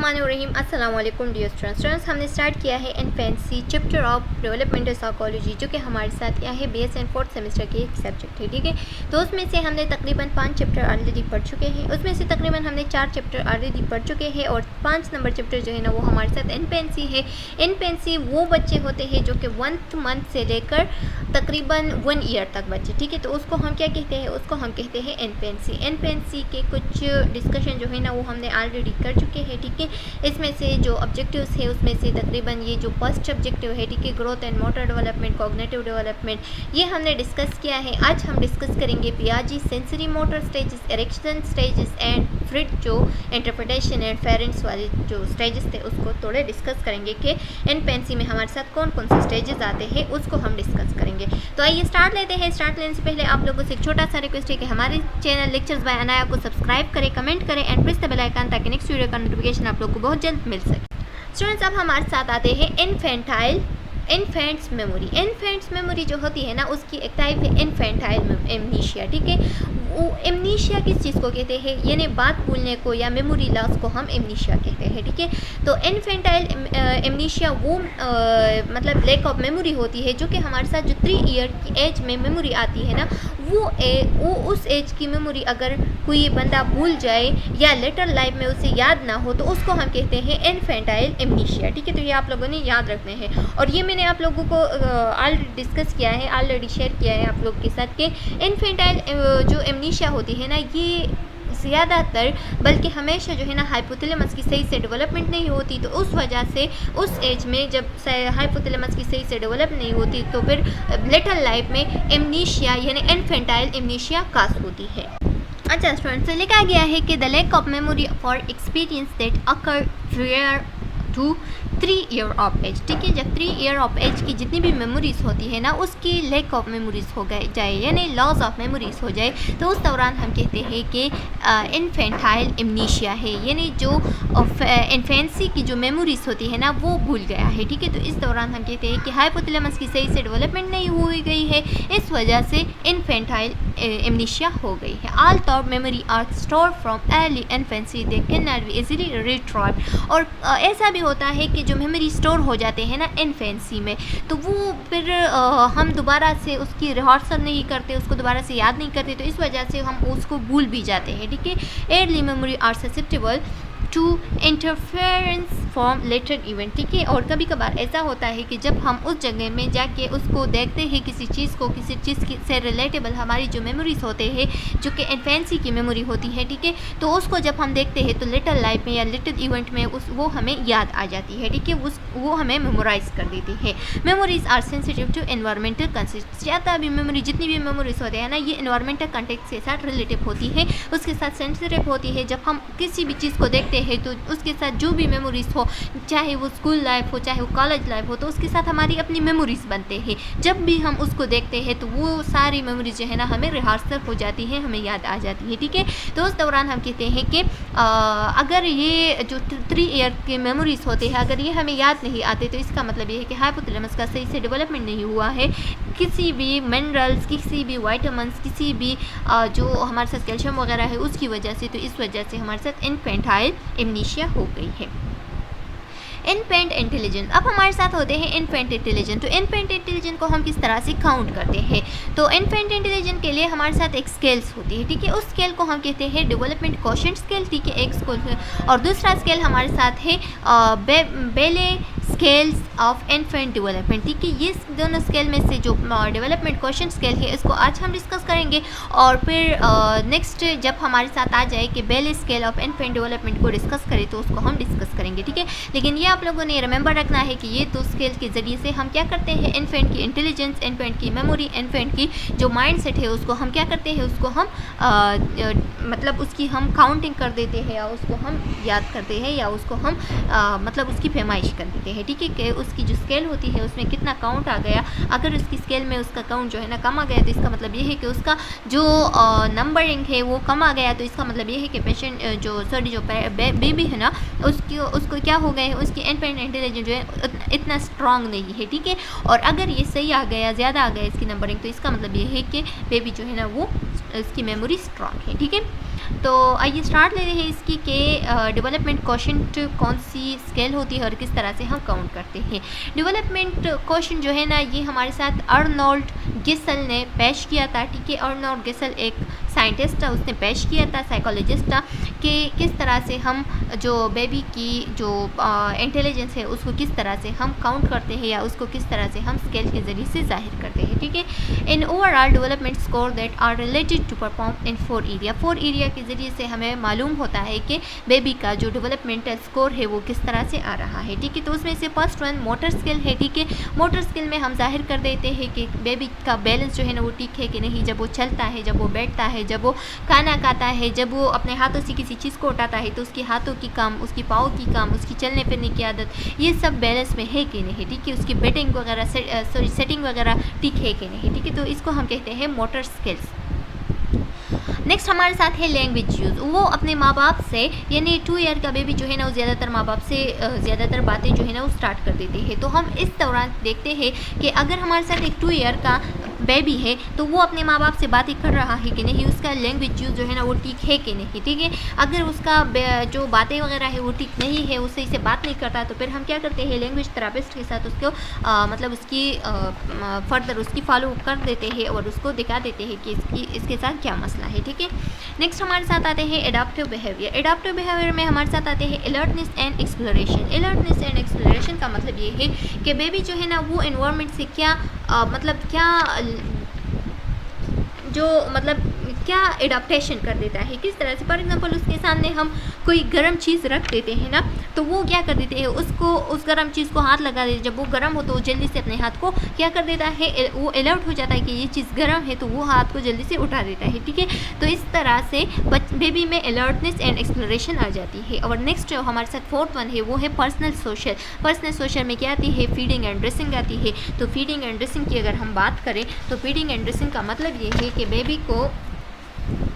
बिस्मिल्लाहिर्रहमानिर्रहीम। अस्सलाम वालेकुम डियर स्टूडेंट्स। हमने स्टार्ट किया है infancy chapter of developmental psychology, जो कि हमारे साथ क्या है BSN 4th सेमेस्टर के एक सब्जेक्ट है। ठीक है, तो उसमें से हमने तकरीबन 5 चैप्टर ऑलरेडी पढ़ चुके हैं। उसमें से तकरीबन हमने 4 चैप्टर ऑलरेडी पढ़ चुके हैं और 5 नंबर चैप्टर जो है ना वो हमारे साथ इन्फेंसी है। इन्फेंसी वो बच्चे होते हैं जो कि 1th मंथ से लेकर तकरीबन 1 ईयर तक बच्चे। ठीक है, तो उसको हम क्या कहते हैं, उसको हम कहते हैं इन्फेंसी। इन्फेंसी के कुछ डिस्कशन जो है ना वो हमने ऑलरेडी कर चुके हैं। ठीक है, इसमें से जो ऑब्जेक्टिव्स है उसमें से तकरीबन ये जो फर्स्ट ऑब्जेक्टिव है, ठीक है, growth and motor development, cognitive development, ये हमने डिस्कस किया है। आज हम डिस्कस करेंगे Piazzi sensory motor stages, erection stages and फिर जो इंटरप्रिटेशन एंड फेरेंट्स वाले जो स्टेजेस थे उसको थोड़े डिस्कस करेंगे कि इन्फेंसी में हमारे साथ कौन कौन से स्टेजेस आते हैं, उसको हम डिस्कस करेंगे। तो आइए स्टार्ट लेते हैं। स्टार्ट लेने से पहले आप लोगों से एक छोटा सा रिक्वेस्ट है कि हमारे चैनल लेक्चर्स बाय अनाया को सब्सक्राइब करें, कमेंट करें and press the bell icon ताकि नेक्स्ट वीडियो का नोटिफिकेशन आप लोग को बहुत जल्द मिल सके। स्टूडेंट्स, अब हमारे साथ आते हैं इन्फेंट्स मेमोरी। इन्फेंट्स मेमोरी जो होती है ना उसकी एक टाइप है इन्फेंटाइल एमनीशिया। ठीक है, वो एमनीशिया किस चीज़ को कहते हैं, यानी बात भूलने को या मेमोरी लॉस को हम एमनीशिया कहते हैं। ठीक है, तो इन्फेंटाइल एमनीशिया वो मतलब लैक ऑफ मेमोरी होती है जो कि हमारे साथ जो 3 ईयर की एज में मेमोरी आती है ना वो उस एज की मेमोरी अगर कोई बंदा भूल जाए या लेटर लाइफ में उसे याद ना हो तो उसको हम कहते हैं इन्फेंटाइल एमनीशिया। ठीक है, तो ये आप लोगों ने याद रखने हैं और ये मैंने आप लोगों को ऑलरेडी डिस्कस किया है, ऑलरेडी शेयर किया है आप लोग के साथ कि इन्फेंटाइल जो एमनीशिया होती है ना ये ज़्यादातर बल्कि हमेशा जो है ना हाइपोथैलेमस की सही से डेवलपमेंट नहीं होती, तो उस वजह से उस एज में जब हाइपोथैलेमस की सही से डेवलप नहीं होती तो फिर लेटर लाइफ में एमनीशिया यानी इन्फेंटाइल एमनीशिया काज होती है। अच्छा स्टूडेंट्स, तो लिखा गया है कि the lack of memory for experience that occur prior to 3 year of age. ठीक है, जब 3 ईयर ऑफ एज की जितनी भी मेमोरीज होती है ना उसकी लैक ऑफ मेमोरीज हो गए जाए यानी लॉस ऑफ मेमोरीज हो जाए तो उस दौरान हम कहते हैं कि इन्फेंटाइल एमनीशिया है, यानी जो इन्फेंसी की जो मेमोरीज होती है ना वो भूल गया है। ठीक है, तो इस दौरान हम कहते हैं कि हाइपोथैलेमस की सही से डेवलपमेंट नहीं हुई गई है, इस वजह से इन्फेंटाइल एमनीशिया हो गई है। All thought memory are store from early infancy they can not be easily retrieved. और ऐसा भी होता है कि जो मेमोरी स्टोर हो जाते हैं ना इन्फेंसी में तो वो फिर हम दोबारा से उसकी रिहर्सल नहीं करते, उसको दोबारा से याद नहीं करते, तो इस वजह से हम उसको भूल भी जाते हैं। ठीक है, early memory are susceptible to interference from later event. ठीक है, और कभी कभार ऐसा होता है कि जब हम उस जगह में जाके उसको देखते हैं किसी चीज़ को, किसी चीज़ से रिलेटेबल हमारी जो मेमोरीज होते हैं जो कि इन्फेंसी की मेमोरी होती है, ठीक है, तो उसको जब हम देखते हैं तो लिटिल लाइफ में या लिटिल इवेंट में वो हमें याद आ जाती है। ठीक है, वो हमें मेमोराइज कर देती है। Memories are sensitive to environmental context. ज़्यादा भी मेमोरी जितनी भी मेमोरीज होते हैं ना ये एनवायरमेंटल कंटेक्स्ट के साथ रिलेटिव होती है, उसके साथ सेंसिटिव होती है। जब हम किसी भी चीज़ को देखते हैं तो उसके साथ जो भी मेमोरीज हो, चाहे वो स्कूल लाइफ हो चाहे वो कॉलेज लाइफ हो, तो उसके साथ हमारी अपनी मेमोरीज बनते हैं। जब भी हम उसको देखते हैं तो वो सारी मेमोरीज जो है ना हमें रिहर्सल हो जाती है, हमें याद आ जाती है। ठीक है, तो उस दौरान हम कहते हैं कि अगर ये जो 3 ईयर के मेमोरीज होते हैं अगर ये हमें याद नहीं आते तो इसका मतलब ये है कि हाइपोथैलेमस का सही से डेवलपमेंट नहीं हुआ है, किसी भी मिनरल्स, किसी भी वाइटामिन्स, किसी भी जो हमारे साथ कैल्शियम वगैरह है उसकी वजह से, तो इस वजह से हमारे साथ इन्फेंटाइल एमनीशिया हो गई है। इन्फेंट इंटेलिजेंस, अब हमारे साथ होते हैं इन्फेंट इंटेलिजेंस। तो इन्फेंट इंटेलिजेंस को हम किस तरह से काउंट करते हैं, तो इन्फेंट इंटेलिजेंस के लिए हमारे साथ एक स्केल्स होती है। ठीक है, उस स्केल को हम कहते हैं डेवलपमेंट क्वोशिएंट स्केल। ठीक है, एक स्केल और दूसरा स्केल हमारे साथ है बेले स्केल्स ऑफ इन्फेंट डेवलपमेंट। ठीक है, ये दोनों स्केल में से जो डेवलपमेंट क्वोशिएंट स्केल है इसको आज हम डिस्कस करेंगे और फिर नेक्स्ट जब हमारे साथ आ जाए कि बेले स्केल ऑफ इन्फेंट डेवलपमेंट को डिस्कस करें तो उसको हम डिस्कस करेंगे। ठीक है, लेकिन ये आप लोगों ने रिमेंबर रखना है कि ये दो स्केल के ज़रिए से हम क्या करते हैं, इन्फेंट की इंटेलिजेंस, इन्फेंट की मेमोरी, इन्फेंट की जो माइंड सेट है उसको हम क्या करते हैं, उसको हम मतलब उसकी हम काउंटिंग कर देते हैं या उसको हम याद करते हैं या उसको हम मतलब उसकी पैमाइश कर देते हैं। ठीक है, कि उसकी जो स्केल होती है उसमें कितना काउंट आ गया, अगर उसकी स्केल में उसका काउंट जो है ना कम आ गया तो इसका मतलब ये है कि उसका जो नंबरिंग है वो कम आ गया, तो इसका मतलब ये है कि पेशेंट जो बेबी है ना उसको क्या हो गया है, उसकी इन्फेंट इंटेलिजेंस जो है इतना स्ट्रांग नहीं है। ठीक है, और अगर ये सही आ गया, ज़्यादा आ गया इसकी नंबरिंग, तो इसका मतलब ये है कि बेबी जो है ना वो इसकी मेमोरी स्ट्रॉन्ग है। ठीक है, तो आइए स्टार्ट ले रहे हैं इसकी कि डेवलपमेंट कोशेंट कौन सी स्केल होती है और किस तरह से हम काउंट करते हैं। डेवलपमेंट कोशेंट जो है ना, ये हमारे साथ अर्नोल्ड गेसल ने पेश किया था। ठीक है, अर्नोल्ड गेसल एक साइंटिस्ट था, उसने पेश किया था, साइकोलॉजिस्ट था, कि किस तरह से हम जो बेबी की जो इंटेलिजेंस है उसको किस तरह से हम काउंट करते हैं या उसको किस तरह से हम स्केल के ज़रिए से जाहिर करते हैं। ठीक है, in overall development score that are related to perform in 4 area. 4 area के ज़रिए से हमें मालूम होता है कि बेबी का जो डेवलपमेंटल स्कोर है वो किस तरह से आ रहा है। ठीक है, तो उसमें से फर्स्ट वन मोटर स्किल है। ठीक है, मोटर स्किल में हम जाहिर कर देते हैं कि बेबी का बैलेंस जो है ना वो ठीक है कि नहीं, जब वो चलता है, जब वो बैठता है, जब वो खाना खाता है, जब वो अपने हाथों से किसी चीज़ को उठाता है तो उसके हाथों की काम, उसकी पाँव की काम, उसकी चलने फिरने की आदत, ये सब बैलेंस में है कि नहीं। ठीक है, उसकी बेटिंग वगैरह सेटिंग वगैरह ठीक है कि नहीं। ठीक है, तो इसको हम कहते हैं मोटर स्किल्स। नेक्स्ट हमारे साथ है लैंग्वेज यूज़। वो अपने माँ बाप से, यानी 2 ईयर का बेबी जो है ना वो ज़्यादातर माँ बाप से ज़्यादातर बातें जो है ना वो स्टार्ट कर देते हैं। तो हम इस दौरान देखते हैं कि अगर हमारे साथ एक 2 ईयर का बेबी है तो वो अपने माँ बाप से बातें कर रहा है कि नहीं, उसका लैंग्वेज यूज़ जो है ना वो ठीक है कि नहीं। ठीक है, अगर उसका जो बातें वगैरह है वो ठीक नहीं है, उससे इसे बात नहीं करता, तो फिर हम क्या करते हैं, लैंग्वेज थेरापिस्ट के साथ उसको मतलब उसकी फर्दर उसकी फॉलो कर देते हैं और उसको दिखा देते हैं कि इसके साथ क्या मसला है। ठीक है, नेक्स्ट हमारे साथ आते हैं एडाप्टिव बिहेवियर। एडाप्टिव बिहेवियर में हमारे साथ आते हैं alertness and exploration. Alertness and exploration का मतलब ये है कि बेबी जो है ना वो एनवायरनमेंट से क्या मतलब क्या एडाप्टेशन कर देता है, किस तरह से। फॉर एग्जांपल उसके सामने हम कोई गर्म चीज़ रख देते हैं ना, तो वो क्या कर देते हैं, उसको उस गर्म चीज़ को हाथ लगा देते, जब वो गर्म हो तो वो जल्दी से अपने हाथ को क्या कर देता है, वो अलर्ट हो जाता है कि ये चीज़ गर्म है, तो वो हाथ को जल्दी से उठा देता है। ठीक है, तो इस तरह से बेबी में अलर्टनेस एंड एक्सप्लोरेशन आ जाती है। और नेक्स्ट जो हमारे साथ 4th वन है वो है पर्सनल सोशल। पर्सनल सोशल में क्या आती है, फीडिंग एंड ड्रेसिंग आती है। तो फीडिंग एंड ड्रेसिंग की अगर हम बात करें तो फीडिंग एंड ड्रेसिंग का मतलब ये है कि बेबी को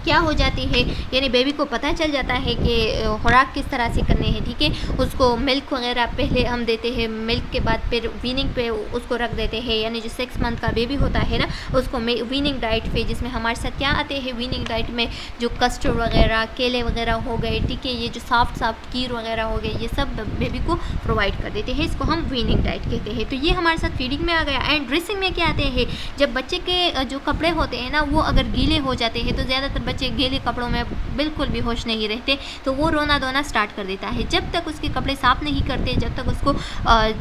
क्या हो जाती है, यानी बेबी को पता चल जाता है कि खुराक किस तरह से करने हैं। ठीक है, उसको मिल्क वगैरह पहले हम देते हैं, मिल्क के बाद फिर वीनिंग पे उसको रख देते हैं, यानी जो 6 मंथ का बेबी होता है ना उसको वीनिंग डाइट पे, जिसमें हमारे साथ क्या आते हैं, वीनिंग डाइट में जो कस्टर्ड वगैरह, केले वगैरह हो गए, ठीक है, ये जो सॉफ्ट कीर वगैरह हो गए, ये सब बेबी को प्रोवाइड कर देते हैं। इसको हम वीनिंग डाइट कहते हैं। तो ये हमारे साथ फीडिंग में आ गया। एंड ड्रेसिंग में क्या आते हैं, जब बच्चे के जो कपड़े होते हैं ना वो अगर गीले हो जाते हैं, तो ज़्यादातर बच्चे गीले कपड़ों में बिल्कुल भी होश नहीं रहते, तो वो रोना धोना स्टार्ट कर देता है। जब तक उसके कपड़े साफ़ नहीं करते, जब तक उसको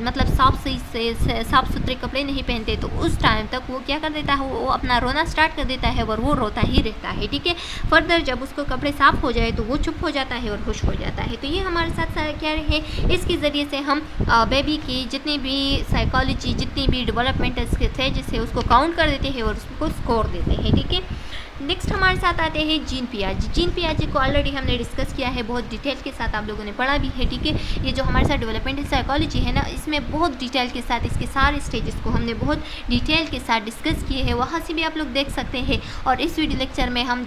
मतलब साफ़ सुथरे कपड़े नहीं पहनते, तो उस टाइम तक वो क्या कर देता है, वो अपना रोना स्टार्ट कर देता है और वो रोता ही रहता है। ठीक है, फर्दर जब उसको कपड़े साफ़ हो जाए तो वो चुप हो जाता है और खुश हो जाता है। तो ये हमारे साथ क्या है, इसके ज़रिए से हम बेबी की जितनी भी साइकोलॉजी, जितनी भी डेवलपमेंटल स्टेजेस है उसको काउंट कर देते हैं और उसको स्कोर देते हैं। ठीक है, नेक्स्ट हमारे साथ आते हैं जीन पियाजे। जीन पियाजे को ऑलरेडी हमने डिस्कस किया है, बहुत डिटेल के साथ आप लोगों ने पढ़ा भी है। ठीक है, ये जो हमारे साथ डेवलपमेंटल साइकोलॉजी है ना, इसमें बहुत डिटेल के साथ इसके सारे स्टेजेस को हमने बहुत डिटेल के साथ डिस्कस किए हैं, वहाँ से भी आप लोग देख सकते हैं। और इस वीडियो लेक्चर में हम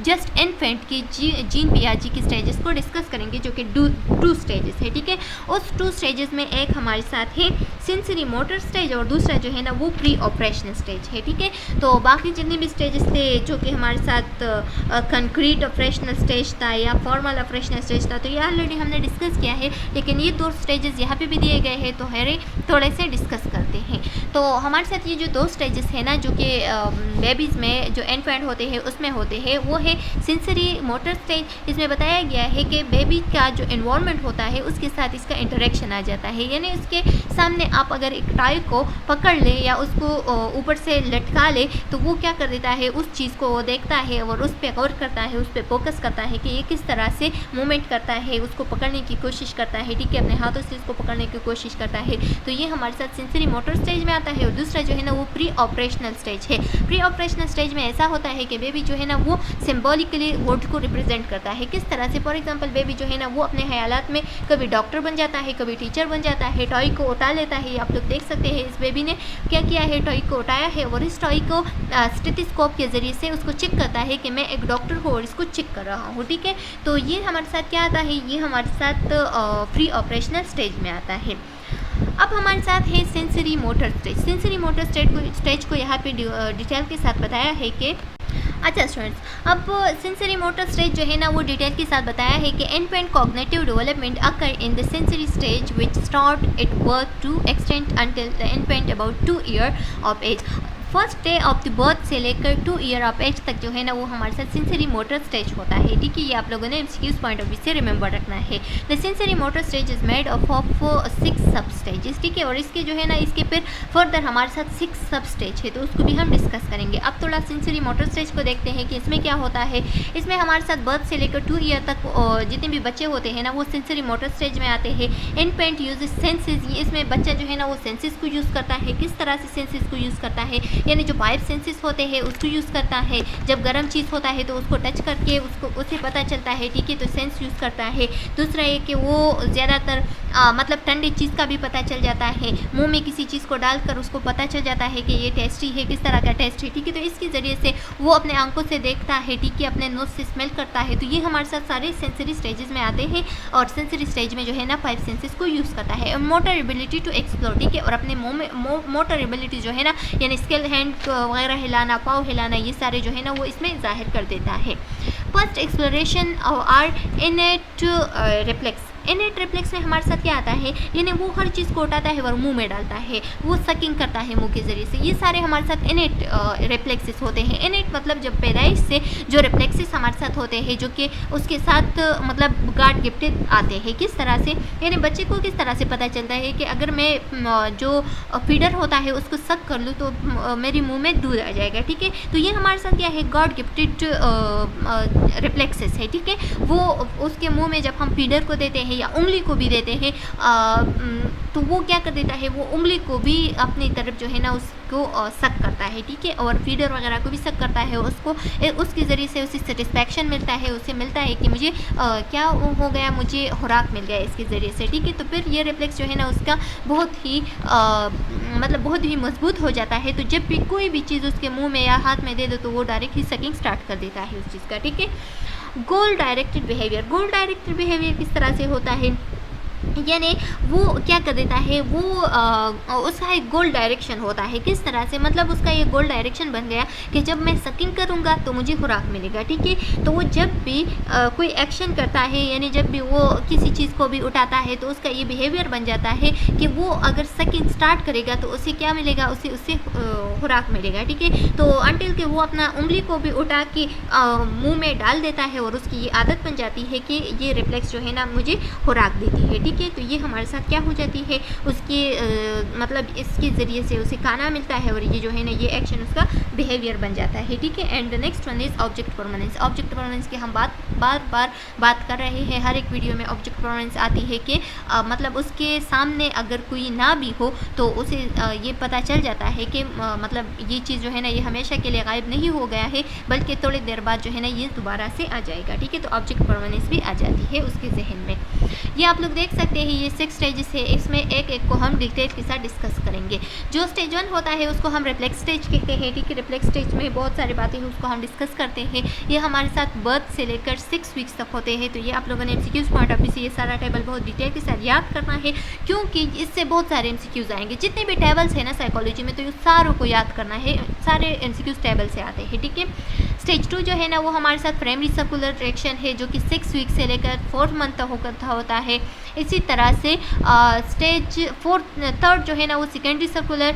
जस्ट इन्फेंट की जीन पियाजे की स्टेजेस को डिस्कस करेंगे, जो कि 2 स्टेजेस है। ठीक है, उस 2 स्टेजेस में एक हमारे साथ है सेंसरी मोटर स्टेज और दूसरा जो है ना वो प्री ऑपरेशनल स्टेज है। ठीक है, तो बाकी जितने भी स्टेजेस थे जो कि हमारे साथ कंक्रीट ऑपरेशनल स्टेज था या फॉर्मल ऑपरेशनल स्टेज था, तो ये ऑलरेडी हमने डिस्कस किया है, लेकिन ये 2 स्टेजेस यहाँ पे भी दिए गए हैं, तो हरे थोड़े से डिस्कस करते हैं। तो हमारे साथ ये जो 2 स्टेजेस है ना, जो कि बेबीज़ में जो इन्फेंट होते हैं उसमें होते हैं, वो है सेंसरी मोटर स्टेज। इसमें बताया गया है कि बेबी का जो एनवायरनमेंट होता है उसके साथ इसका इंटरेक्शन आ जाता है, यानी उसके सामने आप अगर एक टॉय को पकड़ ले या उसको ऊपर से लटका ले, तो वो क्या कर देता है, उस चीज़ को वो देखता है और उस पर गौर करता है, उस पर फोकस करता है कि ये किस तरह से मूवमेंट करता है, उसको पकड़ने की कोशिश करता है। ठीक है, अपने हाथों से उसको पकड़ने की कोशिश करता है। तो ये हमारे साथ सेंसरी मोटर स्टेज में आता है। और दूसरा जो है ना वो प्री ऑपरेशनल स्टेज है। प्री ऑपरेशनल स्टेज में ऐसा होता है कि बेबी जो है ना वो सिम्बॉलिकली वर्ड को रिप्रेजेंट करता है। किस तरह से, फॉर एग्जाम्पल बेबी जो है ना वो अपने ख्यालात में कभी डॉक्टर बन जाता है, कभी टीचर बन जाता है, टॉय को उठा लेता है। आप लोग देख सकते हैं इस बेबी ने क्या किया है, टॉय को उठाया है और इस टॉय को स्टेथोस्कोप के ज़रिए से उसको चेक करता है कि मैं एक डॉक्टर हूँ और इसको चेक कर रहा हूँ। ठीक है, तो ये हमारे साथ क्या आता है, ये हमारे साथ प्री ऑपरेशनल स्टेज में आता है। अब हमारे साथ है sensory motor stage. Sensory motor stage को यहाँ पे डिटेल के साथ बताया है कि अच्छा स्टूडेंट्स, अब सेंसरी मोटर स्टेज जो है ना वो डिटेल के साथ बताया है कि infant cognitive development occur in the sensory stage which start it work to extend until the infant about 2 year of age. First day of the birth से लेकर 2 ईयर ऑफ एज तक जो है ना वो हमारे साथ सेंसरी मोटर स्टेज होता है। ठीक है, ये आप लोगों ने एमसीक्यूज पॉइंट ऑफ व्यू से रिमेंबर रखना है। The sensory motor stage is made of 6 सब स्टेजेस। ठीक है, और इसके जो है ना इसके फिर फर्दर हमारे साथ 6 सब स्टेज है, तो उसको भी हम डिस्कस करेंगे। अब थोड़ा सेंसरी मोटर स्टेज को देखते हैं कि इसमें क्या होता है। इसमें हमारे साथ बर्थ से लेकर 2 ईयर तक जितने भी बच्चे होते हैं ना वो सेंसरी मोटर स्टेज में आते हैं। इन्फेंट यूज सेंसेस, इसमें बच्चा जो है ना वो सेंसेस को यूज़ करता है। किस तरह से सेंसेस को यूज़ करता है, यानी जो 5 सेंसेस होते हैं उसको यूज़ करता है। जब गर्म चीज़ होता है तो उसको टच करके उसे पता चलता है। ठीक है, तो सेंस यूज़ करता है। दूसरा ये कि वो ज़्यादातर मतलब ठंडी चीज़ का भी पता चल जाता है। मुंह में किसी चीज़ को डालकर उसको पता चल जाता है कि ये टेस्टी है, किस तरह का टेस्ट है। ठीक है, तो इसके ज़रिए से वो अपने आंखों से देखता है। ठीक है, अपने नोज से स्मेल करता है। तो ये हमारे साथ सारे सेंसरी स्टेजेस में आते हैं और सेंसरी स्टेज में जो है ना 5 सेंसेस को यूज़ करता है। मोटर एबिलिटी टू एक्सप्लोर, ठीक है, और अपने मुँह में मोटर एबिलिटी जो है ना यानी स्किल, हैंड वगैरह हिलाना, पाँव हिलाना, ये सारे जो है ना वो इसमें जाहिर कर देता है। First exploration are innate reflex. Innate reflex में हमारे साथ क्या आता है, यानी वो हर चीज़ को उठाता है और मुंह में डालता है, वो सकिंग करता है मुंह के ज़रिए से। ये सारे हमारे साथ इनेट रिफ्लेक्सेस होते हैं। इनेट मतलब जब पैदाइश से जो रिफ्लेक्सेस हमारे साथ होते हैं जो कि उसके साथ मतलब गॉड गिफ्टेड आते हैं। किस तरह से, यानी बच्चे को किस तरह से पता चलता है कि अगर मैं जो फीडर होता है उसको सक कर लूँ तो मेरे मुँह में दूध आ जाएगा। ठीक है, तो ये हमारे साथ क्या है, गॉड गिफ्टेड रिफ्लेक्सेस है। ठीक है, वो उसके मुँह में जब हम फीडर को देते हैं या उंगली को भी देते हैं तो वो क्या कर देता है, वो उंगली को भी अपनी तरफ जो है ना उसको सक करता है। ठीक है, और फीडर वगैरह को भी सक करता है। उसको उसके ज़रिए से उसे सेटिस्फैक्शन मिलता है, उसे मिलता है कि मुझे क्या हो गया, मुझे खुराक मिल गया इसके ज़रिए से। ठीक है, तो फिर ये रिफ्लेक्स जो है ना उसका बहुत ही मतलब बहुत ही मजबूत हो जाता है। तो जब भी कोई भी चीज़ उसके मुँह में या हाथ में दे दो तो वो डायरेक्ट ही सकिंग स्टार्ट कर देता है उस चीज़ का। ठीक है, गोल डायरेक्टेड बिहेवियर। गोल डायरेक्टेड बिहेवियर किस तरह से होता है, यानी वो क्या कर देता है, वो उसका एक गोल डायरेक्शन होता है। किस तरह से, मतलब उसका ये गोल डायरेक्शन बन गया कि जब मैं सकिंग करूँगा तो मुझे खुराक मिलेगा। ठीक है, तो वो जब भी कोई एक्शन करता है, यानी जब भी वो किसी चीज़ को भी उठाता है तो उसका ये बिहेवियर बन जाता है कि वो अगर सकिंग स्टार्ट करेगा तो उसे क्या मिलेगा, उससे खुराक मिलेगा। ठीक है, तो अंटिल के वो अपना उंगली को भी उठा के मुँह में डाल देता है और उसकी ये आदत बन जाती है कि ये रिफ्लेक्स जो है ना मुझे खुराक देती है। ठीक है, तो ये हमारे साथ क्या हो जाती है, उसके मतलब इसके ज़रिए से उसे खाना मिलता है और ये जो है ना ये एक्शन उसका बिहेवियर बन जाता है। ठीक है, and the next one is object permanence. Object permanence की हम बार बार बात कर रहे हैं। हर एक वीडियो में ऑब्जेक्ट परमानेंस आती है कि मतलब उसके सामने अगर कोई ना भी हो तो उसे ये पता चल जाता है कि मतलब ये चीज़ जो है ना ये हमेशा के लिए गायब नहीं हो गया है, बल्कि थोड़ी देर बाद जो है ना ये दोबारा से आ जाएगा। ठीक है, तो ऑब्जेक्ट परमानेंस भी आ जाती है उसके जहन में। ये आप लोग देख सकते हैं, ये 6 स्टेजेस है। इसमें एक एक को हम डिटेल के साथ डिस्कस करेंगे। जो स्टेज 1 होता है उसको हम रिफ्लेक्स स्टेज कहते हैं। ठीक है, रिफ्लेक्स स्टेज में बहुत सारी बातें हैं उसको हम डिस्कस करते हैं। ये हमारे साथ बर्थ से लेकर 6 वीक्स तक होते हैं। तो ये आप लोगों ने एमसीक्यूज पॉइंट ऑफ व्यू से ये सारा टेबल बहुत डिटेल के साथ याद करना है, क्योंकि इससे बहुत सारे एमसीक्यूज आएंगे। जितने भी टेबल्स हैं ना साइकोलॉजी में, तो ये सारों को याद करना है, सारे एमसीक्यूज टेबल से आते हैं। ठीक है, स्टेज 2 जो है ना वो हमारे साथ प्राइमरी सर्कुलर रिएक्शन है जो कि 6 वीक से लेकर 4th मंथ तक होता है। इसी तरह से स्टेज 3rd जो है ना वो सेकेंडरी सर्कुलर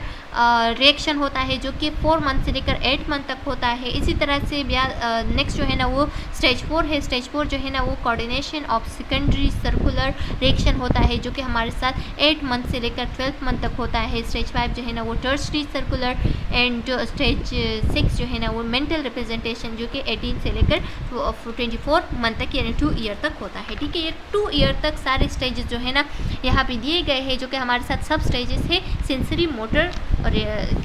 रिएक्शन होता है जो कि 4 मंथ से लेकर 8 मंथ तक होता है। इसी तरह से नेक्स्ट जो है ना वो स्टेज 4 है। स्टेज 4 जो है ना वो coordination of secondary circular reaction होता है जो कि हमारे साथ 8 मंथ से लेकर 12th मंथ तक होता है। स्टेज 5 जो है ना वो टर्शरी सर्कुलर, एंड जो स्टेज 6 जो है ना वो मेंटल रिप्रेजेंटेशन जो कि 18 से लेकर 24 मंथ तक यानी 2 ईयर तक होता है। ठीक है, ये 2 ईयर तक सारे स्टेजेस जो है ना यहाँ पे दिए गए हैं जो कि हमारे साथ सब स्टेजेस है सेंसरी मोटर और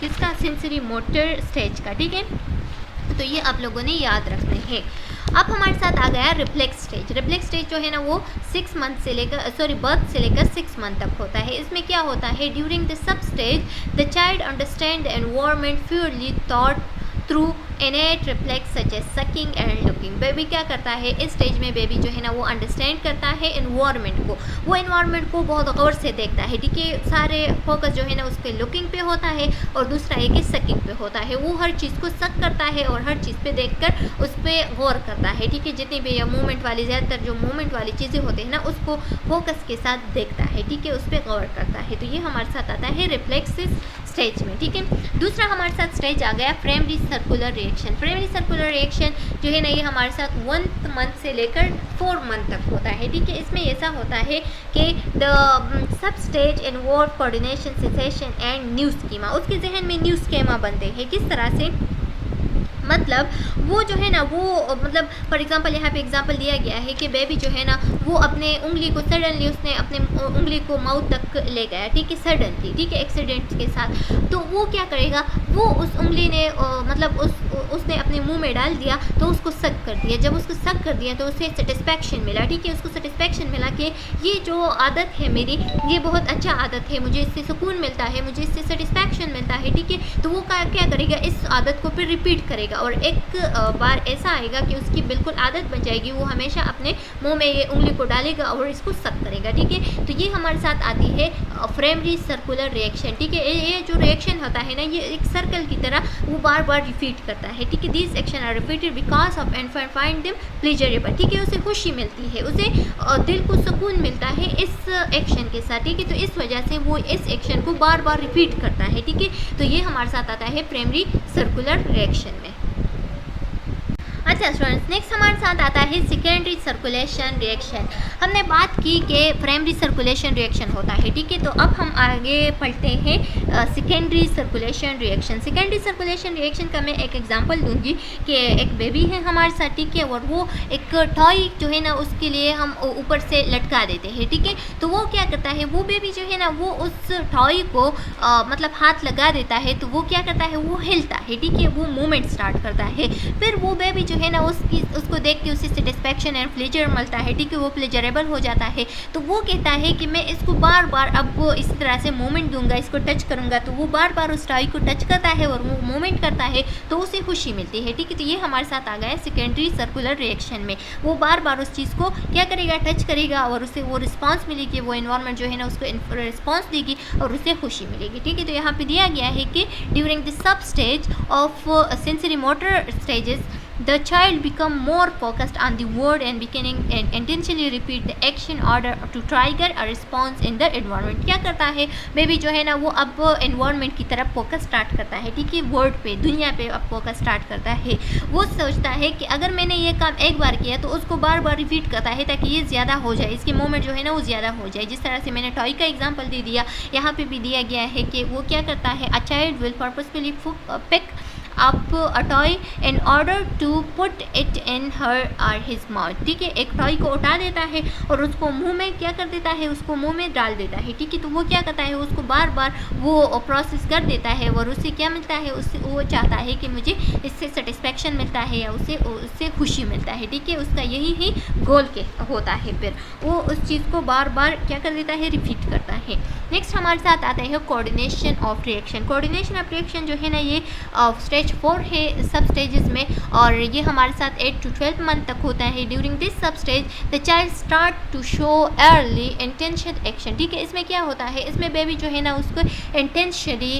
किसका, सेंसरी मोटर स्टेज का। ठीक है, तो ये आप लोगों ने याद रखना है। अब हमारे साथ आ गया रिफ्लेक्स स्टेज। रिफ्लेक्स स्टेज जो है ना वो 6 मंथ से लेकर बर्थ से लेकर 6 मंथ तक होता है। इसमें क्या होता है, during the sub stage the child understand the environment purely thought through innate reflex such as sucking and looking. Baby क्या करता है इस स्टेज में, बेबी जो है ना वो अंडरस्टैंड करता है इन्वायरमेंट को, वो इन्वायरमेंट को बहुत गौर से देखता है, ठीक है। सारे फोकस जो है ना उसके लुकिंग पे होता है और दूसरा है कि सकिंग पे होता है। वो हर चीज़ को सक करता है और हर चीज़ पे देखकर उस पर गौर करता है, ठीक है। जितनी भी मूवमेंट वाली, ज़्यादातर जो मूवमेंट वाली चीज़ें होती है ना उसको फोकस के साथ देखता है, ठीक है, उस पर गौर करता है। तो ये हमारे साथ आता है रिफ्लेक्सिव स्टेज में, ठीक है। दूसरा हमारे साथ स्टेज आ गया primary circular reaction. Primary circular reaction जो है ना ये हमारे साथ 1 मंथ से लेकर 4 मंथ तक होता है, ठीक है। इसमें ऐसा होता है कि the sub stage involve coordination, sensation and new schema. उसके जहन में न्यू स्कीमा बनते हैं। किस तरह से, मतलब वो जो है ना वो मतलब फॉर एग्जांपल यहाँ पे एग्जांपल दिया गया है कि बेबी जो है ना वो अपने उंगली को सडनली उसने अपने उंगली को माउथ तक ले गया, ठीक है, सडनली, ठीक है, एक्सीडेंट के साथ। तो वो क्या करेगा, वो उस उंगली ने मतलब उसने अपने मुंह में डाल दिया तो उसको सक कर दिया। जब उसको सक कर दिया तो उसे सेटिस्फैक्शन मिला, ठीक है, उसको सेटिस्फैक्शन मिला कि ये जो आदत है मेरी ये बहुत अच्छा आदत है, मुझे इससे सुकून मिलता है, मुझे इससे सेटिस्फैक्शन मिलता है, ठीक है। तो वो क्या करेगा, इस आदत को फिर रिपीट करेगा और एक बार ऐसा आएगा कि उसकी बिल्कुल आदत बन जाएगी, वो हमेशा अपने मुंह में ये उंगली को डालेगा और इसको सक करेगा, ठीक है। तो ये हमारे साथ आती है प्राइमरी सर्कुलर रिएक्शन, ठीक है। ये जो रिएक्शन होता है ना ये एक सर्कल की तरह वो बार बार रिपीट करता है, ठीक है। This action are repeated because of and find them pleasurable, ठीक है। उसे खुशी मिलती है, उसे दिल को सुकून मिलता है इस एक्शन के साथ, ठीक है। तो इस वजह से वो इस एक्शन को बार बार रिपीट करता है, ठीक है। तो ये हमारे साथ आता है प्राइमरी सर्कुलर रिएक्शन में। अच्छा स्टूडेंट्स, नेक्स्ट हमारे साथ आता है सेकेंडरी सर्कुलेशन रिएक्शन। हमने बात की कि प्राइमरी सर्कुलेशन रिएक्शन होता है, ठीक है। तो अब हम आगे पढ़ते हैं secondary circulation reaction. Secondary circulation reaction का मैं एक एग्जांपल दूंगी कि एक बेबी है हमारे साथ, ठीक है, और वो एक टॉय जो है ना उसके लिए हम ऊपर से लटका देते हैं, ठीक है। तो वो क्या करता है, वो बेबी जो है ना वो उस टॉय को मतलब हाथ लगा देता है तो वो क्या करता है, वो हिलता है, ठीक है, वो मूवमेंट स्टार्ट करता है। फिर वो बेबी जो है ना उसको देख के उसे सेटिस्फैक्शन एंड प्लेजर मिलता है, ठीक है, वो प्लेजरेबल हो जाता है। तो वो कहता है कि मैं इसको बार बार अब वो इस तरह से मूवमेंट दूंगा, इसको टच करूंगा, तो वो बार बार उस टॉय को टच करता है और वो मूवमेंट करता है तो उसे खुशी मिलती है, ठीक है। तो ये हमारे साथ आ गया है सेकेंडरी सर्कुलर रिएक्शन में। वो बार बार उस चीज़ को क्या करेगा, टच करेगा और उसे वो रिस्पॉन्स मिलेगी, वो इन्वायरमेंट जो है ना उसको रिस्पॉन्स देगी और उसे खुशी मिलेगी, ठीक है। तो यहाँ पे दिया गया है कि during the sub stage of sensory motor stages the child become more focused on the word and beginning and intentionally repeat the action order to trigger a response in the environment। क्या करता है baby जो है ना वो अब environment की तरफ फोकस स्टार्ट करता है, ठीक है, वर्ड पे, दुनिया पे अब फोकस स्टार्ट करता है। वो सोचता है कि अगर मैंने ये काम एक बार किया तो उसको बार बार रिपीट करता है ताकि ये ज़्यादा हो जाए, इसके मोमेंट जो है ना वो ज़्यादा हो जाए। जिस तरह से मैंने टॉय का एग्जाम्पल दे दिया, यहाँ पे भी दिया गया है कि वो क्या करता है, a child will purposefully pick up a toy in order to put it in her or his mouth, ठीक है। एक टॉय को उठा देता है और उसको मुंह में क्या कर देता है, उसको मुंह में डाल देता है, ठीक है। तो वो क्या करता है, उसको बार बार वो प्रोसेस कर देता है और उससे क्या मिलता है, उससे वो चाहता है कि मुझे इससे सेटिस्फैक्शन मिलता है या उससे खुशी मिलता है, ठीक है। उसका यही ही गोल के होता है। फिर वो उस चीज़ को बार बार क्या कर देता है, रिपीट करता है। नेक्स्ट हमारे साथ आता है coordination of reaction. Coordination of reaction जो है ना ये स्टेज 4 है सब स्टेजेस में और ये हमारे साथ 8 to 12 मंथ तक होता है। During this sub stage the child start to show early intention action, ठीक है। इसमें क्या होता है, इसमें बेबी जो है ना उसको इंटेंशनली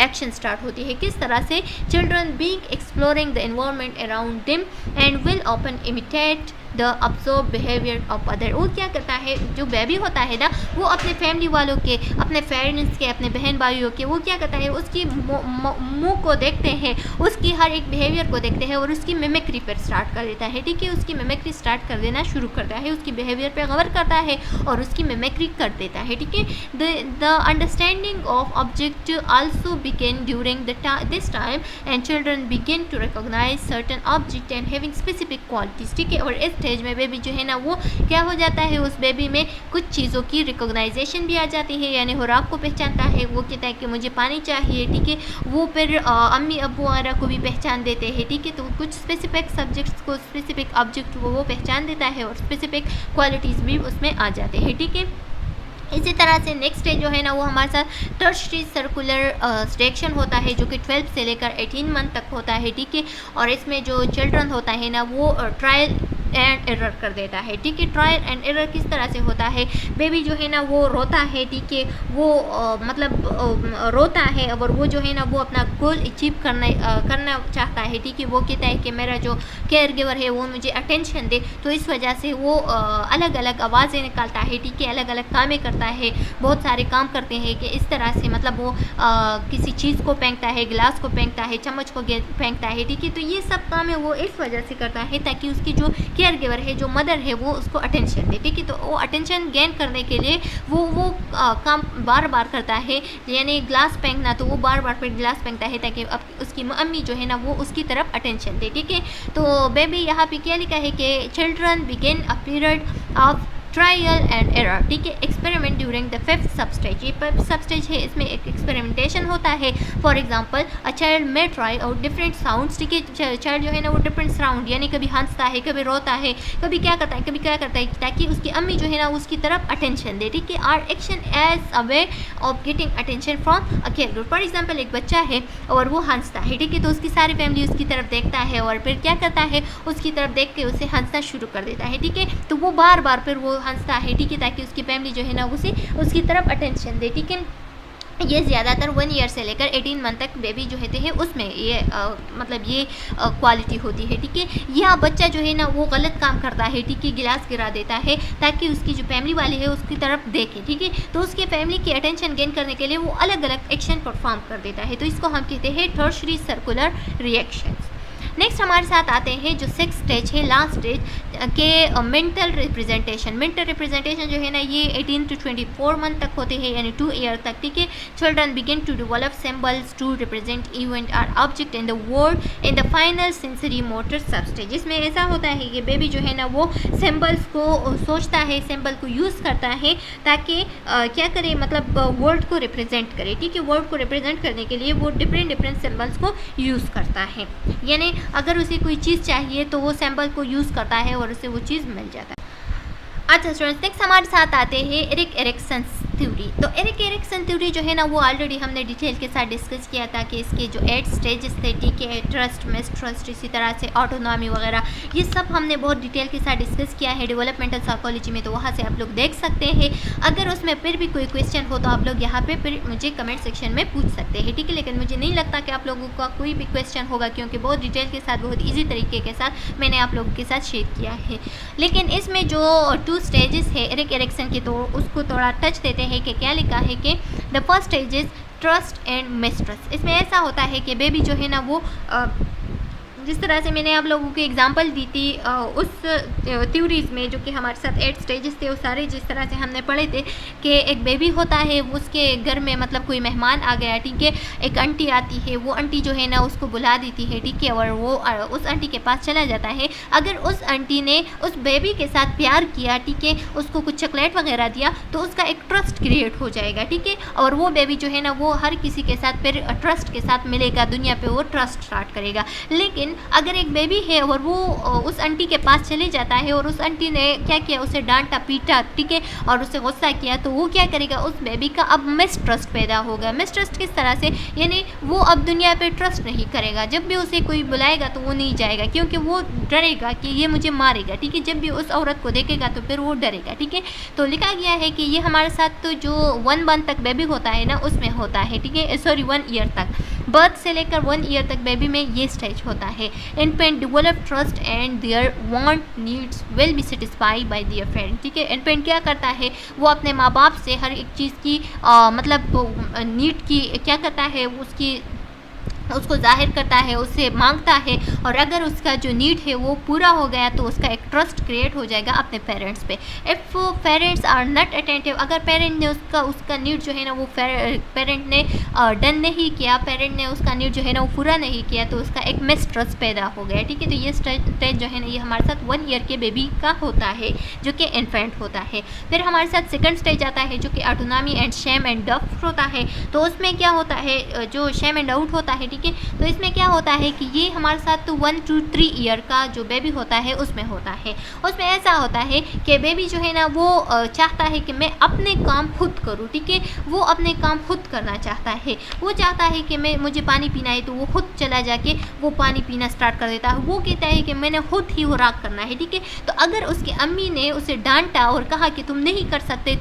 एक्शन स्टार्ट होती है। किस तरह से, children being exploring the environment around them and will often imitate the observe behaviour of other. वो क्या करता है, जो बेबी होता है ना वो अपने फैमिली वालों के, अपने पेरेंट्स के, अपने बहन भाइयों के, वो क्या करता है, उसकी मुंह को देखते हैं, उसकी हर एक बिहेवियर को देखते हैं और उसकी मिमिक्री पर स्टार्ट कर देता है, ठीक है। उसकी मिमिक्री स्टार्ट कर देना शुरू करता है, उसकी बिहेवियर पे गौर करता है और उसकी मिमिक्री कर देता है, ठीक है। The understanding of object also begin during this time and children begin to recognise certain object and having specific qualities, ठीक है। और इस स्टेज में बेबी जो है ना वो क्या हो जाता है, उस बेबी में कुछ चीज़ों की रिकॉग्नाइजेशन भी आ जाती है, यानी खुराक को पहचानता है। वो कहता है कि मुझे पानी चाहिए, ठीक है। वो फिर अम्मी अब्बू वगैरह को भी पहचान देते हैं, ठीक है। तो कुछ स्पेसिफिक सब्जेक्ट्स को, स्पेसिफिक ऑब्जेक्ट को वो पहचान देता है और स्पेसिफिक क्वालिटीज़ भी उसमें आ जाते हैं, ठीक है। इसी तरह से नेक्स्ट स्टेज जो है ना वो हमारे साथ टर्शरी सर्कुलर रिएक्शन होता है, जो कि 12 से लेकर 18 मंथ तक होता है, ठीक है। और इसमें जो चिल्ड्रन होता है ना वो ट्रायल एंड एरर कर देता है, ठीक है। ट्रायल एंड एरर किस तरह से होता है, बेबी जो है ना वो रोता है, ठीक है, वो रोता है और वो जो है ना वो अपना गोल अचीव करना चाहता है, ठीक है। वो कहता है कि मेरा जो केयर गिवर है वो मुझे अटेंशन दे, तो इस वजह से वो अलग अलग आवाज़ें निकालता है, ठीक है, अलग अलग कामें करता है, बहुत सारे काम करते हैं कि इस तरह से मतलब वो किसी चीज़ को फेंकता है, गिलास को फेंकता है, चम्मच को फेंकता है, ठीक है। तो ये सब काम है वो इस वजह से करता है ताकि उसकी जो केयर गिवर है, जो मदर है, वो उसको अटेंशन दे, ठीक है। तो वो अटेंशन गेन करने के लिए वो काम बार बार करता है, यानी ग्लास फेंकना, तो वो बार बार फिर ग्लास फेंकता है ताकि अब उसकी मम्मी जो है ना वो उसकी तरफ अटेंशन दे, ठीक है। तो बेबी यहाँ पे क्या लिखा है कि children begin a period of trial and error, ठीक है, एक्सपेरिमेंट ड्यूरिंग द 5th सबस्टेज। ये 5th सबस्टेज है, इसमें एक एक्सपेरिमेंटेशन होता है। फॉर एग्जांपल अ चाइल्ड में ट्राई आउट डिफरेंट साउंड्स, ठीक है। चाइल्ड जो है ना वो डिफरेंट साउंड, यानी कभी हंसता है, कभी रोता है, कभी क्या करता है, कभी क्या करता है, ताकि उसकी अम्मी जो है ना उसकी तरफ अटेंशन दे, ठीक है। Are action as a way of getting attention from a care group. For example एक बच्चा है और वो हंसता है, ठीक है, तो उसकी सारी फैमिली उसकी तरफ देखता है और फिर क्या करता है, उसकी तरफ देख के उसे हंसना शुरू कर देता है, ठीक है। तो वो बार बार फिर वो हंसता है, ठीक है, ताकि उसकी फैमिली जो है ना उसे उसकी तरफ अटेंशन दे, ठीक है। ये ज़्यादातर 1 ईयर से लेकर 18 मंथ तक बेबी जो होते हैं उसमें ये मतलब ये क्वालिटी होती है, ठीक है। यह बच्चा जो है ना वो गलत काम करता है, ठीक है, गिलास गिरा देता है ताकि उसकी जो फैमिली वाले है उसकी तरफ देखे, ठीक है। तो उसके फैमिली की अटेंशन गेन करने के लिए वो अलग अलग एक्शन परफॉर्म कर देता है, तो इसको हम कहते हैं टर्शरी सर्कुलर रिएक्शंस। नेक्स्ट हमारे साथ आते हैं जो 6th स्टेज है, लास्ट स्टेज के मेंटल रिप्रेजेंटेशन। मेंटल रिप्रेजेंटेशन जो है ना ये 18 to 24 मंथ तक होते हैं, यानी 2 ईयर तक, ठीक है। Children begin to develop symbols to represent event or object in the world in the final sensory motor sub stage. इसमें ऐसा होता है कि बेबी जो है ना वो सिंबल्स को सोचता है, सिंबल को यूज़ करता है ताकि क्या करे, मतलब वर्ल्ड को रिप्रेजेंट करे, ठीक है। वर्ल्ड को रिप्रेजेंट करने के लिए वो डिफरेंट सिंबल्स को यूज़ करता है, यानी अगर उसे कोई चीज़ चाहिए तो वो सिंबल को यूज़ करता है और उसे वो चीज़ मिल जाता है। अच्छा स्टूडेंट्स, नेक्स्ट हमारे साथ आते हैं एरिक एरिक्सन थ्योरी। तो एरिक एरिक्सन थ्योरी जो है ना वो ऑलरेडी हमने डिटेल के साथ डिस्कस किया था कि इसके जो 8 स्टेजेस थे, ठीक है, ट्रस्ट, मिसट्रस्ट, इसी तरह से ऑटोनॉमी वगैरह, ये सब हमने बहुत डिटेल के साथ डिस्कस किया है डेवलपमेंटल साइकोलॉजी में, तो वहाँ से आप लोग देख सकते हैं। अगर उसमें फिर भी कोई क्वेश्चन हो तो आप लोग यहाँ पे फिर मुझे कमेंट सेक्शन में पूछ सकते हैं, ठीक है। लेकिन मुझे नहीं लगता कि आप लोगों का कोई भी क्वेश्चन होगा, क्योंकि बहुत डिटेल के साथ, बहुत ईजी तरीके के साथ मैंने आप लोगों के साथ शेयर किया है। लेकिन इसमें जो 2 स्टेजेस है एरिक एरिक्सन की, तो उसको थोड़ा टच देते हैं कि क्या लिखा है कि the first stage is trust and mistrust. इसमें ऐसा होता है कि बेबी जो है ना वो जिस तरह से मैंने आप लोगों को एग्जांपल दी थी उस थ्योरीज़ में जो कि हमारे साथ 8 स्टेजेस थे, वो सारे जिस तरह से हमने पढ़े थे कि एक बेबी होता है, उसके घर में मतलब कोई मेहमान आ गया, ठीक है, एक आंटी आती है, वो आंटी जो है ना उसको बुला देती है, ठीक है, और वो उस आंटी के पास चला जाता है। अगर उस आंटी ने उस बेबी के साथ प्यार किया, ठीक है, उसको कुछ चॉकलेट वगैरह दिया, तो उसका एक ट्रस्ट क्रिएट हो जाएगा, ठीक है, और वो बेबी जो है ना वो हर किसी के साथ फिर ट्रस्ट के साथ मिलेगा, दुनिया पे वो ट्रस्ट स्टार्ट करेगा। लेकिन अगर एक बेबी है और वो उस आंटी के पास चले जाता है और उस आंटी ने क्या किया, उसे डांटा पीटा, ठीक है, और उसे गुस्सा किया, तो वो क्या करेगा, उस बेबी का अब मिसट्रस्ट पैदा होगा। मिसट्रस्ट किस तरह से, यानी वो अब दुनिया पे ट्रस्ट नहीं करेगा। जब भी उसे कोई बुलाएगा तो वो नहीं जाएगा, क्योंकि वो डरेगा कि ये मुझे मारेगा, ठीक है। जब भी उस औरत को देखेगा तो फिर वो डरेगा, ठीक है। तो लिखा गया है कि ये हमारे साथ तो जो 1 मंथ तक बेबी होता है ना उसमें होता है, ठीक है, सॉरी 1 ईयर तक, बर्थ से लेकर 1 ईयर तक बेबी में ये स्टेज होता है। Infant develop trust and their want needs will be satisfied by their parent, ठीक है। इन्फेंट क्या करता है, वो अपने माँ बाप से हर एक चीज़ की मतलब नीड की क्या करता है, उसको जाहिर करता है, उससे मांगता है, और अगर उसका जो नीड है वो पूरा हो गया तो उसका एक ट्रस्ट क्रिएट हो जाएगा अपने पेरेंट्स पे। If parents are not attentive, अगर पेरेंट ने उसका नीड जो है ना वो पेरेंट ने डन नहीं किया, पेरेंट ने उसका नीड जो है ना वो पूरा नहीं किया, तो उसका एक मिसट्रस्ट पैदा हो गया, ठीक है। तो ये स्टेज जो है ना ये हमारे साथ 1 ईयर के बेबी का होता है, जो कि इन्फेंट होता है। फिर हमारे साथ सेकंड स्टेज आता है जो कि autonomy and shame and doubt होता है। तो उसमें क्या होता है, जो शेम एंड डाउट होता है, ठीक है। तो इसमें क्या होता है कि ये हमारे साथ तो 1 to 3 ईयर का जो बेबी होता है उसमें होता है। उसमें ऐसा होता है कि बेबी जो है ना वो चाहता है कि मैं अपने काम खुद करूँ, ठीक है। वो अपने काम खुद करना चाहता है। वो चाहता है कि मुझे पानी पीना है तो वो खुद चला जाके वो पानी पीना स्टार्ट कर देता है। वो कहता है कि मैंने खुद ही खुराक करना है, ठीक है। तो अगर उसकी अम्मी ने उसे डांटा और कहा कि तुम नहीं कर सकते,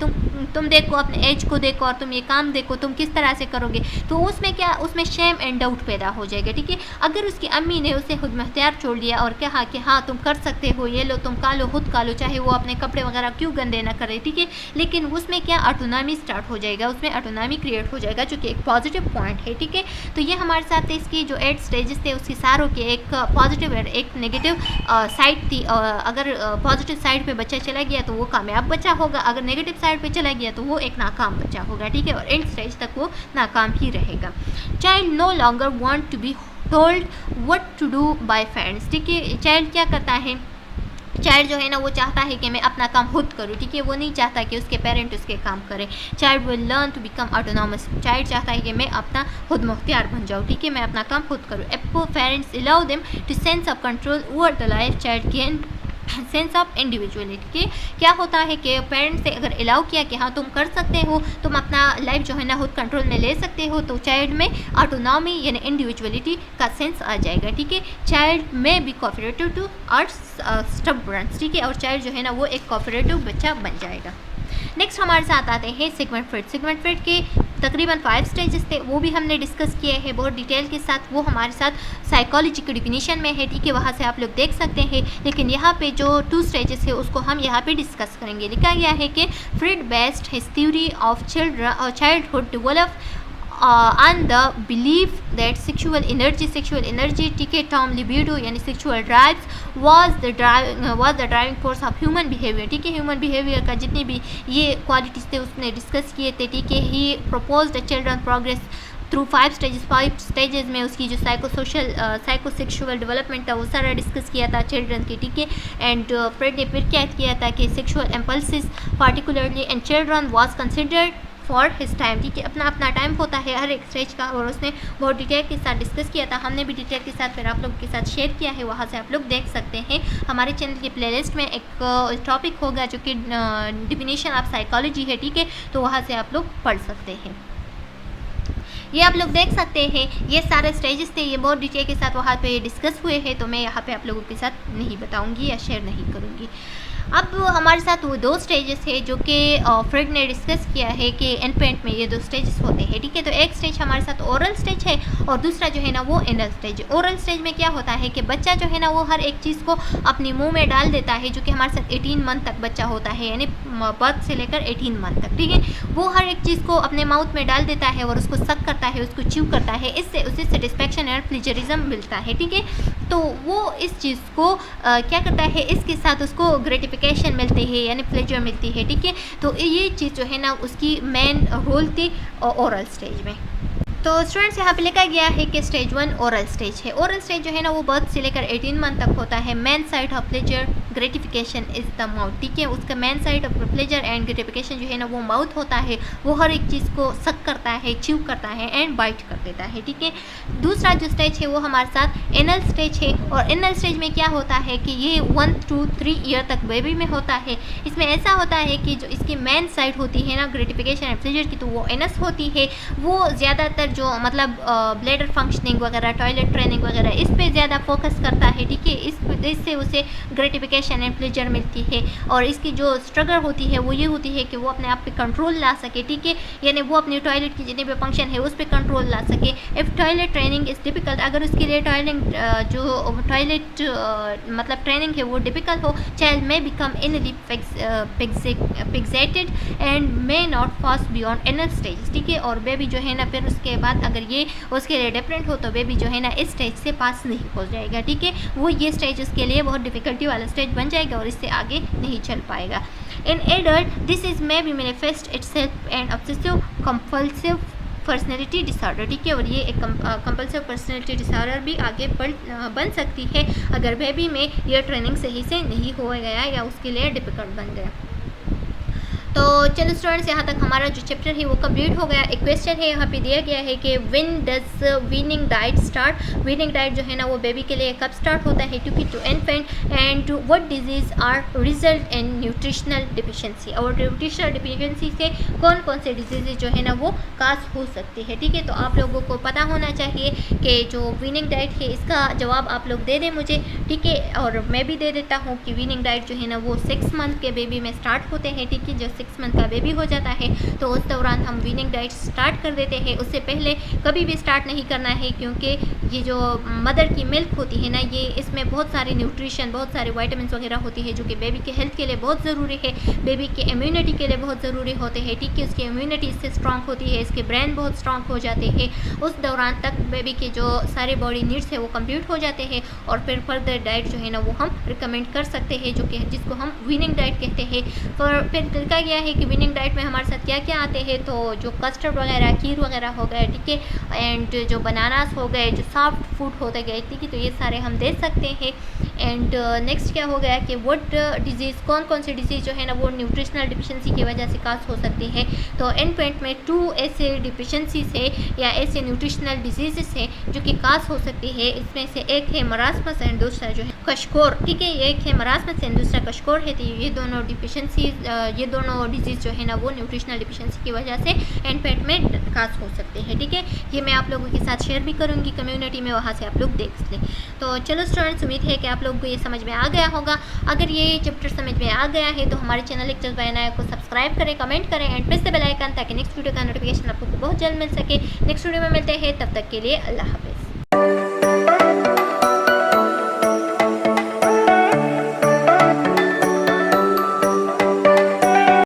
तुम देखो अपने एज को देखो और तुम ये काम देखो तुम किस तरह से करोगे, तो उसमें क्या, उसमें शेम एंड डाउट पैदा हो जाएगा, ठीक है। अगर उसकी अम्मी ने उसे खुद मुख्तियार छोड़ दिया और कहा कि हाँ तुम कर सकते हो, ये लो तुम खा लो, खुद खा लो, चाहे वो अपने कपड़े वगैरह क्यों गंदे ना करे, ठीक है। लेकिन उसमें क्या ऑटोनॉमी स्टार्ट हो जाएगा, उसमें ऑटोनॉमी क्रिएट हो जाएगा, जो कि एक पॉजिटिव पॉइंट है, ठीक है। तो ये हमारे साथ इसकी जो 8 स्टेजेस थे उसकी सारों के एक पॉजिटिव और एक नेगेटिव साइड थी। अगर पॉजिटिव साइड पे बच्चा चला गया तो वो कामयाब बच्चा होगा, अगर नेगेटिव साइड पे चला गया तो वो एक नाकाम बच्चा होगा, ठीक है। और एंड स्टेज तक वो नाकाम ही रहेगा। Child no longer want to be told what to do by parents, ठीक है। चाइल्ड क्या करता है, चाइल्ड जो है ना वो चाहता है कि मैं अपना काम खुद करूँ, ठीक है। वो नहीं चाहता कि उसके पेरेंट उसके काम करें। Child will learn to become autonomous, child चाहता है कि मैं अपना खुद मुख्तियार बन जाऊँ, ठीक है, मैं अपना काम खुद करूँ। एप्पो parents allow them to sense of control over the life, child gain sense of individuality के क्या होता है कि पेरेंट्स से अगर अलाउ किया कि हाँ तुम कर सकते हो, तुम अपना लाइफ जो है ना खुद कंट्रोल में ले सकते हो, तो चाइल्ड में ऑटोनॉमी यानी इंडिविजुअलिटी का सेंस आ जाएगा, ठीक है। चाइल्ड में बी कोऑपरेटिव टू आर्ट्स स्टबर्नस, ठीक है। और चाइल्ड जो है ना वो एक कोऑपरेटिव बच्चा बन जाएगा। नेक्स्ट हमारे साथ आते हैं सेगमेंट फ्रेड। सेगमेंट फ्रेड के तकरीबन 5 स्टेजेस थे, वो भी हमने डिस्कस किए हैं बहुत डिटेल के साथ। वो हमारे साथ साइकोलॉजी की डिफिनीशन में है, ठीक है, वहाँ से आप लोग देख सकते हैं। लेकिन यहाँ पे जो 2 स्टेजेस है उसको हम यहाँ पे डिस्कस करेंगे। लिखा गया है कि Freud based his theory of childhood develop on the belief that sexual energy ठीक है, term libido यानी sexual drives was the driving force of human behavior, ठीक है। ह्यूमन बिहेवियर का जितनी भी ये क्वालिटीज़ थे उसने डिस्कस किए थे, ठीक है। He proposed a children progress through 5 stages में उसकी जो साइकोसेक्सुअल डेवलपमेंट था वो सारा डिस्कस किया था चिल्ड्रन की, ठीक है। एंड फ्रेड ने फिर क्या किया था कि sexual impulses particularly and children was considered for his time, ठीक है। अपना अपना टाइम होता है हर एक स्टेज का, और उसने बहुत डिटेल के साथ डिस्कस किया था। हमने भी डिटेल के साथ फिर आप लोगों के साथ शेयर किया है, वहाँ से आप लोग देख सकते हैं। हमारे चैनल की प्लेलिस्ट में एक टॉपिक होगा जो कि डिफिनीशन ऑफ साइकोलॉजी है, ठीक है। तो वहाँ से आप लोग पढ़ सकते हैं। ये आप लोग देख सकते हैं, ये सारे स्टेजेस थे, ये बहुत डिटेल के साथ वहाँ पे डिस्कस हुए हैं, तो मैं यहाँ पे आप लोगों के साथ नहीं बताऊँगी या शेयर नहीं करूँगी। अब हमारे साथ वो 2 स्टेजेस है जो कि फ्रेड ने डिस्कस किया है कि इन्फेंट में ये 2 स्टेजेस होते हैं, ठीक है। तो एक स्टेज हमारे साथ ओरल स्टेज है और दूसरा जो है ना वो एनल स्टेज है। ओरल स्टेज में क्या होता है कि बच्चा जो है ना वो हर एक चीज़ को अपने मुंह में डाल देता है, जो कि हमारे साथ 18 मंथ तक बच्चा होता है, यानी बर्थ से लेकर 18 मंथ तक, ठीक है। वो हर एक चीज़ को अपने माउथ में डाल देता है और उसको सक करता है, उसको च्यू करता है, इससे उसे सेटिस्फैक्शन और प्लेजरिज्म मिलता है, ठीक है। तो वो इस चीज़ को क्या करता है, इसके साथ उसको ग्रेटिफिकेशन मिलती है यानी प्लेजर मिलती है, ठीक है। तो ये चीज़ जो है ना उसकी मेन रोल थी ओरल स्टेज में। तो स्टूडेंट्स यहाँ पे लिखा गया है कि स्टेज 1 ओरल स्टेज है। ओरल स्टेज जो है ना वो बर्थ से लेकर 18 मंथ तक होता है। Main side of pleasure gratification is the mouth, ठीक है। उसका main side of pleasure and gratification जो है ना वो माउथ होता है। वो हर एक चीज़ को सक करता है, च्यू करता है एंड बाइट कर देता है, ठीक है। दूसरा जो स्टेज है वो हमारे साथ एनल स्टेज है। और एनल स्टेज में क्या होता है कि ये 1 to 3 ईयर तक बेबी में होता है। इसमें ऐसा होता है कि जो इसकी मेन साइड होती है ना ग्रेटिफिकेशन एंड प्लेजर की, तो वो एनस होती है। वो ज़्यादातर जो मतलब ब्लैडर फंक्शनिंग वगैरह, टॉयलेट ट्रेनिंग वगैरह, इस पे ज़्यादा फोकस करता है, ठीक है। इससे उसे ग्रेटिफिकेशन एंड प्लेजर मिलती है। और इसकी जो स्ट्रगल होती है वो ये होती है कि वो अपने आप पे कंट्रोल ला सके, ठीक है। यानी वो अपनी टॉयलेट की जितने भी फंक्शन है उस पर कंट्रोल ला सके। If toilet training is difficult, अगर उसके लिए जो टॉयलेट मतलब ट्रेनिंग है वो डिफ़िकल्ट हो, चाइल्ड में become इनली fixated and may not pass beyond anal stage, ठीक है। और बेबी जो है ना फिर उसके बाद अगर ये उसके लिए डिफरेंट हो तो बेबी जो है ना इस स्टेज से पास नहीं हो जाएगा, ठीक है। वो ये स्टेज उसके लिए बहुत डिफ़िकल्टी वाला स्टेज बन जाएगा और इससे आगे नहीं चल पाएगा। In adult this is may be manifest itself and obsessive compulsive personality disorder, ठीक है। और ये एक कंपल्सिव पर्सनैलिटी डिसऑर्डर भी आगे बन सकती है अगर बेबी में ये ट्रेनिंग सही से नहीं हो गया या उसके लिए डिफ़िकल्ट बन गया। तो चलो स्टूडेंट्स, यहाँ तक हमारा जो चैप्टर है वो कंप्लीट हो गया। एक क्वेश्चन है यहाँ पे दिया गया है कि when does weaning diet start. Weaning diet जो है ना वो बेबी के लिए कब स्टार्ट होता है क्योंकि to infant, and what disease are result in nutritional deficiency. और न्यूट्रिशनल डिफिशिएंसी से कौन कौन से डिजीज़ जो है ना वो काज हो सकती है। ठीक है, तो आप लोगों को पता होना चाहिए कि जो वीनिंग डाइट है इसका जवाब आप लोग दे दें मुझे। ठीक है, और मैं भी दे देता हूँ कि वीनिंग डाइट जो है ना वो 6 मंथ के बेबी में स्टार्ट होते हैं। ठीक है, जो 6 मंथ का बेबी हो जाता है तो उस दौरान हम वीनिंग डाइट स्टार्ट कर देते हैं। उससे पहले कभी भी स्टार्ट नहीं करना है क्योंकि ये जो मदर की मिल्क होती है ना, ये इसमें बहुत सारे न्यूट्रिशन, बहुत सारे वाइटामिन वगैरह होती है जो कि बेबी के हेल्थ के लिए बहुत ज़रूरी है, बेबी के इम्यूनिटी के लिए बहुत ज़रूरी होते हैं। ठीक है, उसकी इम्यूनिटी इससे स्ट्रांग होती है, इसके ब्रेन बहुत स्ट्रांग हो जाते हैं। उस दौरान तक बेबी के जो सारे बॉडी नीड्स है वो कंप्लीट हो जाते हैं और फिर फर्दर डाइट जो है ना वो हम रिकमेंड कर सकते हैं, जो कि जिसको हम वीनिंग डाइट कहते हैं। फिर देखा गया है कि वीनिंग डाइट में हमारे साथ क्या क्या आते हैं, तो जो कस्टर्ड वगैरह, खीर वगैरह हो गए, ठीक है, एंड जो बनानास हो गए, जो सॉफ्ट फूड होते गए, ठीक है, तो ये सारे हम दे सकते हैं। एंड नेक्स्ट क्या हो गया कि व्हाट डिजीज़, कौन कौन सी डिजीज़ जो है ना वो न्यूट्रिशनल डिफिशिएंसी की वजह से काज हो सकती है। तो इन्फेंट में 2 ऐसे डिफिशिएंसीज है या ऐसे न्यूट्रिशनल डिजीज़ है जो कि काज हो सकती है। इसमें से एक है मरासमस एंड दूसरा जो है कशकोर। ठीक है, एक है मरासमस एंड दूसरा कशकोर है। तो ये दोनों डिफिशिएंसीज, ये दोनों डिजीज़ जो है ना वो न्यूट्रिशनल डिफिशिएंसी की वजह से इन्फेंट में काज हो सकते हैं। ठीक है, ये मैं आप लोगों के साथ शेयर भी करूँगी कम्युनिटी में, वहाँ से आप लोग देख लें। तो चलो स्टूडेंट्स, उम्मीद है कि आप लोगों को ये समझ में आ गया होगा। अगर ये चैप्टर समझ में आ गया है तो हमारे चैनल लेक्चर्स बाय अनाया को सब्सक्राइब करें, कमेंट करें and press the bell icon ताकि नेक्स्ट वीडियो का नोटिफिकेशन आपको बहुत जल्द मिल सके। नेक्स्ट वीडियो में मिलते हैं, तब तक के लिए अल्लाह हाफ़िज़।